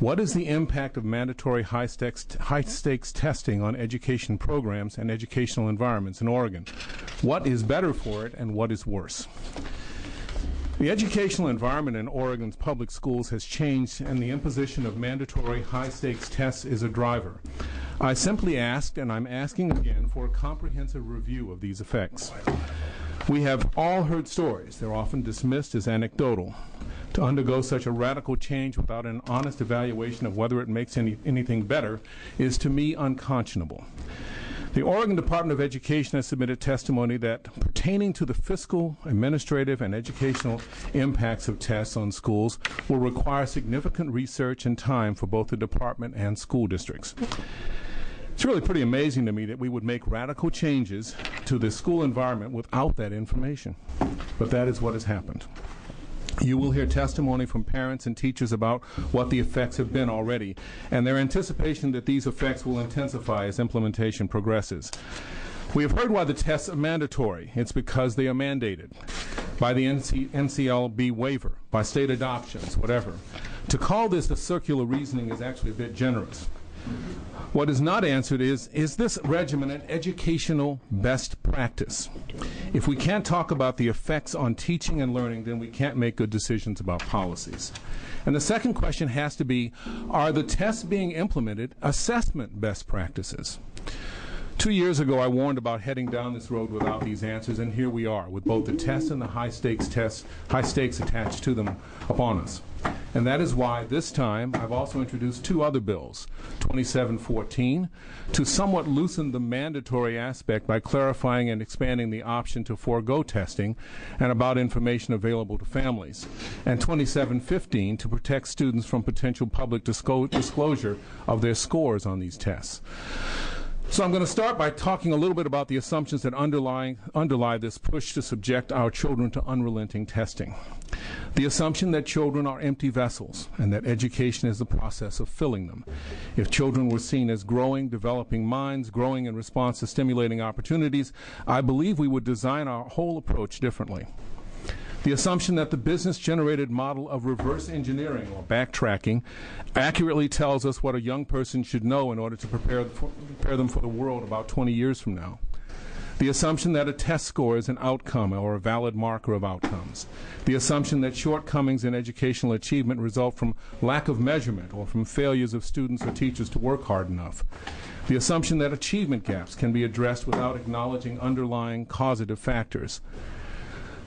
What is the impact of mandatory high-stakes testing on education programs and educational environments in Oregon? What is better for it and what is worse? The educational environment in Oregon's public schools has changed, and the imposition of mandatory high-stakes tests is a driver. I simply asked, and I'm asking again, for a comprehensive review of these effects. We have all heard stories. They're often dismissed as anecdotal. To undergo such a radical change without an honest evaluation of whether it makes anything better is, to me, unconscionable. The Oregon Department of Education has submitted testimony that pertaining to the fiscal, administrative, and educational impacts of tests on schools will require significant research and time for both the department and school districts. It's really pretty amazing to me that we would make radical changes to the school environment without that information. But that is what has happened. You will hear testimony from parents and teachers about what the effects have been already, and their anticipation that these effects will intensify as implementation progresses. We have heard why the tests are mandatory. It's because they are mandated by the NCLB waiver, by state adoptions, whatever. To call this a circular reasoning is actually a bit generous. What is not answered is this regimen an educational best practice? If we can't talk about the effects on teaching and learning, then we can't make good decisions about policies. And the second question has to be, are the tests being implemented assessment best practices? 2 years ago, I warned about heading down this road without these answers, and here we are, with both the tests and the high stakes attached to them upon us. And that is why this time I've also introduced two other bills, 2714, to somewhat loosen the mandatory aspect by clarifying and expanding the option to forego testing and about information available to families, and 2715 to protect students from potential public disclosure of their scores on these tests. So I'm going to start by talking a little bit about the assumptions that underlie this push to subject our children to unrelenting testing. The assumption that children are empty vessels and that education is the process of filling them. If children were seen as growing, developing minds, growing in response to stimulating opportunities, I believe we would design our whole approach differently. The assumption that the business-generated model of reverse engineering or backtracking accurately tells us what a young person should know in order to prepare them for the world about 20 years from now. The assumption that a test score is an outcome or a valid marker of outcomes. The assumption that shortcomings in educational achievement result from lack of measurement or from failures of students or teachers to work hard enough. The assumption that achievement gaps can be addressed without acknowledging underlying causative factors.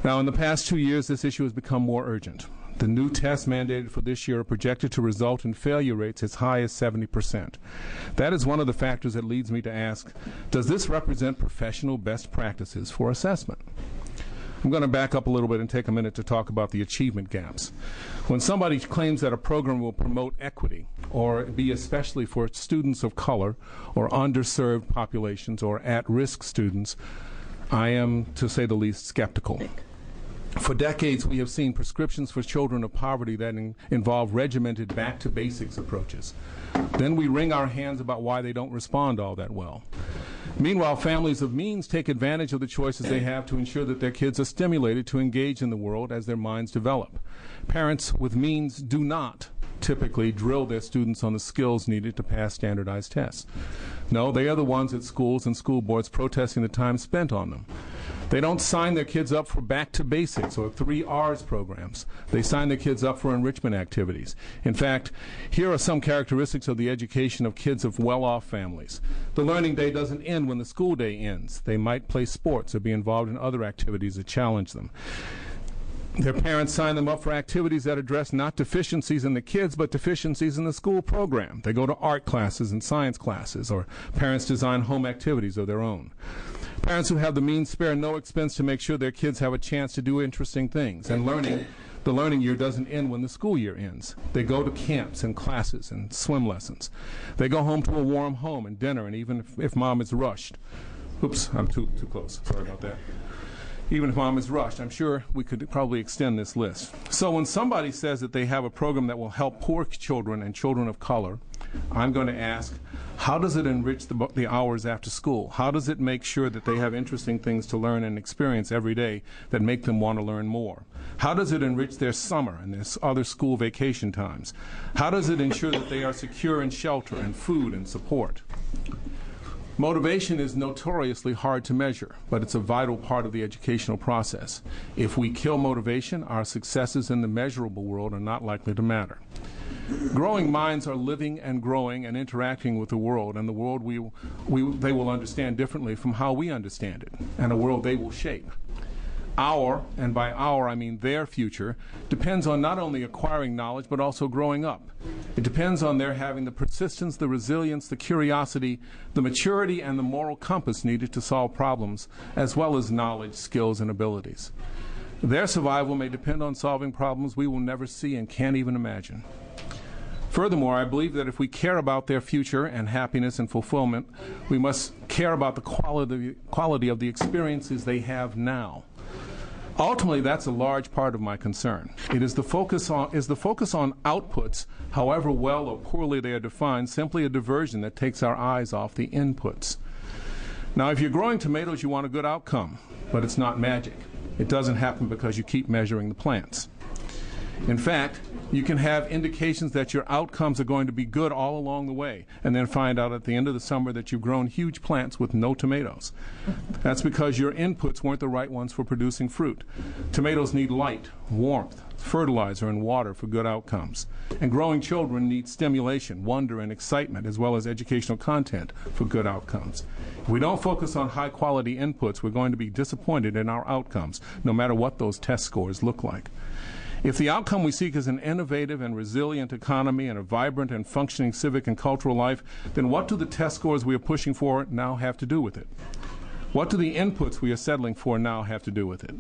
Now, in the past 2 years, this issue has become more urgent. The new tests mandated for this year are projected to result in failure rates as high as 70%. That is one of the factors that leads me to ask, does this represent professional best practices for assessment? I'm going to back up a little bit and take a minute to talk about the achievement gaps. When somebody claims that a program will promote equity or be especially for students of color or underserved populations or at-risk students, I am, to say the least, skeptical. For decades, we have seen prescriptions for children of poverty that involve regimented back-to-basics approaches. Then we wring our hands about why they don't respond all that well. Meanwhile, families of means take advantage of the choices they have to ensure that their kids are stimulated to engage in the world as their minds develop. Parents with means do not typically drill their students on the skills needed to pass standardized tests. No, they are the ones at schools and school boards protesting the time spent on them. They don't sign their kids up for back to basics or 3 R's programs. They sign their kids up for enrichment activities. In fact, here are some characteristics of the education of kids of well-off families. The learning day doesn't end when the school day ends. They might play sports or be involved in other activities that challenge them. Their parents sign them up for activities that address not deficiencies in the kids, but deficiencies in the school program. They go to art classes and science classes, or parents design home activities of their own. Parents who have the means spare no expense to make sure their kids have a chance to do interesting things. And the learning year doesn't end when the school year ends. They go to camps and classes and swim lessons. They go home to a warm home and dinner, and even if mom is rushed. Oops, I'm too close. Sorry about that. Even if mom is rushed, I'm sure we could probably extend this list. So when somebody says that they have a program that will help poor children and children of color, I'm going to ask, how does it enrich the hours after school? How does it make sure that they have interesting things to learn and experience every day that make them want to learn more? How does it enrich their summer and their other school vacation times? How does it ensure that they are secure in shelter and food and support? Motivation is notoriously hard to measure, but it's a vital part of the educational process. If we kill motivation, our successes in the measurable world are not likely to matter. Growing minds are living and growing and interacting with the world, and the world they will understand differently from how we understand it, and a world they will shape. Our, and by our I mean their future, depends on not only acquiring knowledge but also growing up. It depends on their having the persistence, the resilience, the curiosity, the maturity, and the moral compass needed to solve problems, as well as knowledge, skills, and abilities. Their survival may depend on solving problems we will never see and can't even imagine. Furthermore, I believe that if we care about their future and happiness and fulfillment, we must care about the quality of the experiences they have now. Ultimately, that's a large part of my concern. It is the focus on outputs, however well or poorly they are defined, simply a diversion that takes our eyes off the inputs. Now, if you're growing tomatoes, you want a good outcome, but it's not magic. It doesn't happen because you keep measuring the plants. In fact, you can have indications that your outcomes are going to be good all along the way, and then find out at the end of the summer that you've grown huge plants with no tomatoes. That's because your inputs weren't the right ones for producing fruit. Tomatoes need light, warmth, fertilizer, and water for good outcomes. And growing children need stimulation, wonder, and excitement, as well as educational content for good outcomes. If we don't focus on high-quality inputs, we're going to be disappointed in our outcomes, no matter what those test scores look like. If the outcome we seek is an innovative and resilient economy and a vibrant and functioning civic and cultural life, then what do the test scores we are pushing for now have to do with it? What do the inputs we are settling for now have to do with it?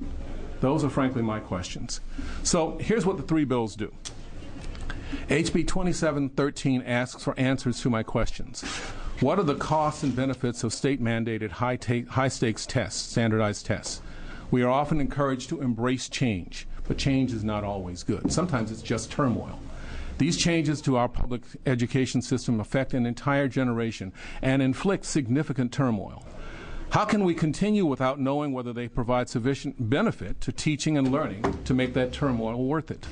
Those are frankly my questions. So here's what the three bills do. HB 2713 asks for answers to my questions. What are the costs and benefits of state-mandated high-stakes tests, standardized tests? We are often encouraged to embrace change, but change is not always good. Sometimes it's just turmoil. These changes to our public education system affect an entire generation and inflict significant turmoil. How can we continue without knowing whether they provide sufficient benefit to teaching and learning to make that turmoil worth it?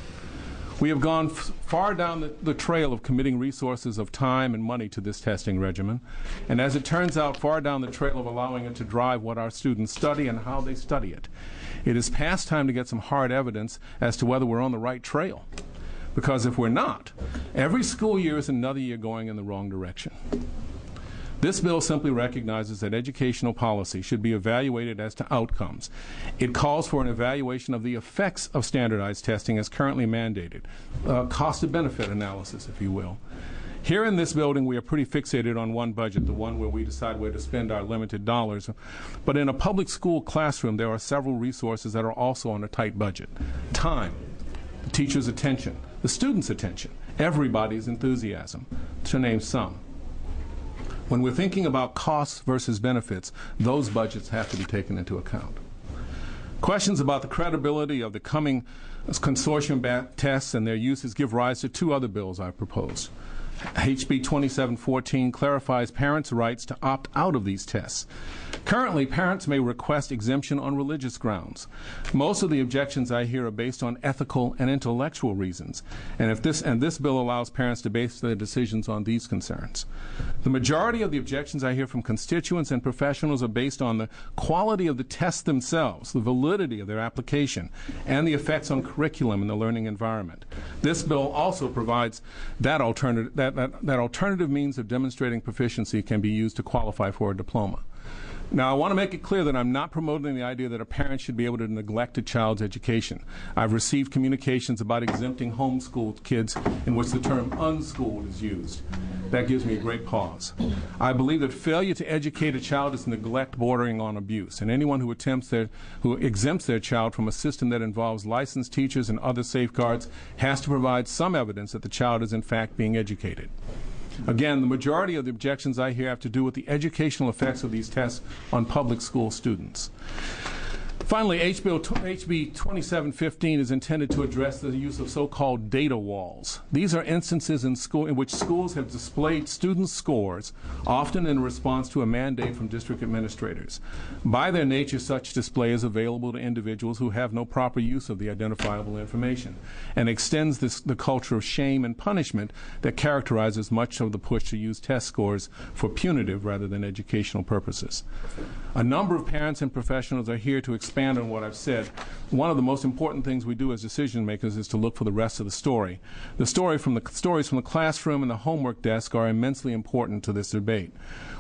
We have gone far down the trail of committing resources of time and money to this testing regimen, and as it turns out, far down the trail of allowing it to drive what our students study and how they study it. It is past time to get some hard evidence as to whether we're on the right trail. Because if we're not, every school year is another year going in the wrong direction. This bill simply recognizes that educational policy should be evaluated as to outcomes. It calls for an evaluation of the effects of standardized testing as currently mandated, cost-to-benefit analysis, if you will. Here in this building, we are pretty fixated on one budget, the one where we decide where to spend our limited dollars. But in a public school classroom, there are several resources that are also on a tight budget. Time, the teacher's attention, the student's attention, everybody's enthusiasm, to name some. When we're thinking about costs versus benefits, those budgets have to be taken into account. Questions about the credibility of the coming consortium tests and their uses give rise to two other bills I proposed. HB 2714 clarifies parents' rights to opt out of these tests. Currently, parents may request exemption on religious grounds. Most of the objections I hear are based on ethical and intellectual reasons, and this bill allows parents to base their decisions on these concerns. The majority of the objections I hear from constituents and professionals are based on the quality of the tests themselves, the validity of their application, and the effects on curriculum and the learning environment. This bill also provides that alternative means of demonstrating proficiency can be used to qualify for a diploma. Now, I want to make it clear that I'm not promoting the idea that a parent should be able to neglect a child's education. I've received communications about exempting homeschooled kids in which the term unschooled is used. That gives me a great pause. I believe that failure to educate a child is neglect bordering on abuse, and anyone who exempts their child from a system that involves licensed teachers and other safeguards has to provide some evidence that the child is in fact being educated. Again, the majority of the objections I hear have to do with the educational effects of these tests on public school students. Finally, HB 2715 is intended to address the use of so-called data walls. These are instances in which schools have displayed students' scores, often in response to a mandate from district administrators. By their nature, such display is available to individuals who have no proper use of the identifiable information and extends the culture of shame and punishment that characterizes much of the push to use test scores for punitive rather than educational purposes. A number of parents and professionals are here to expand on what I've said. One of the most important things we do as decision makers is to look for the rest of the story. The stories from the classroom and the homework desk are immensely important to this debate.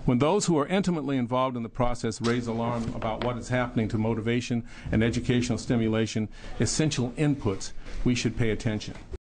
When those who are intimately involved in the process raise alarm about what is happening to motivation and educational stimulation, essential inputs, we should pay attention.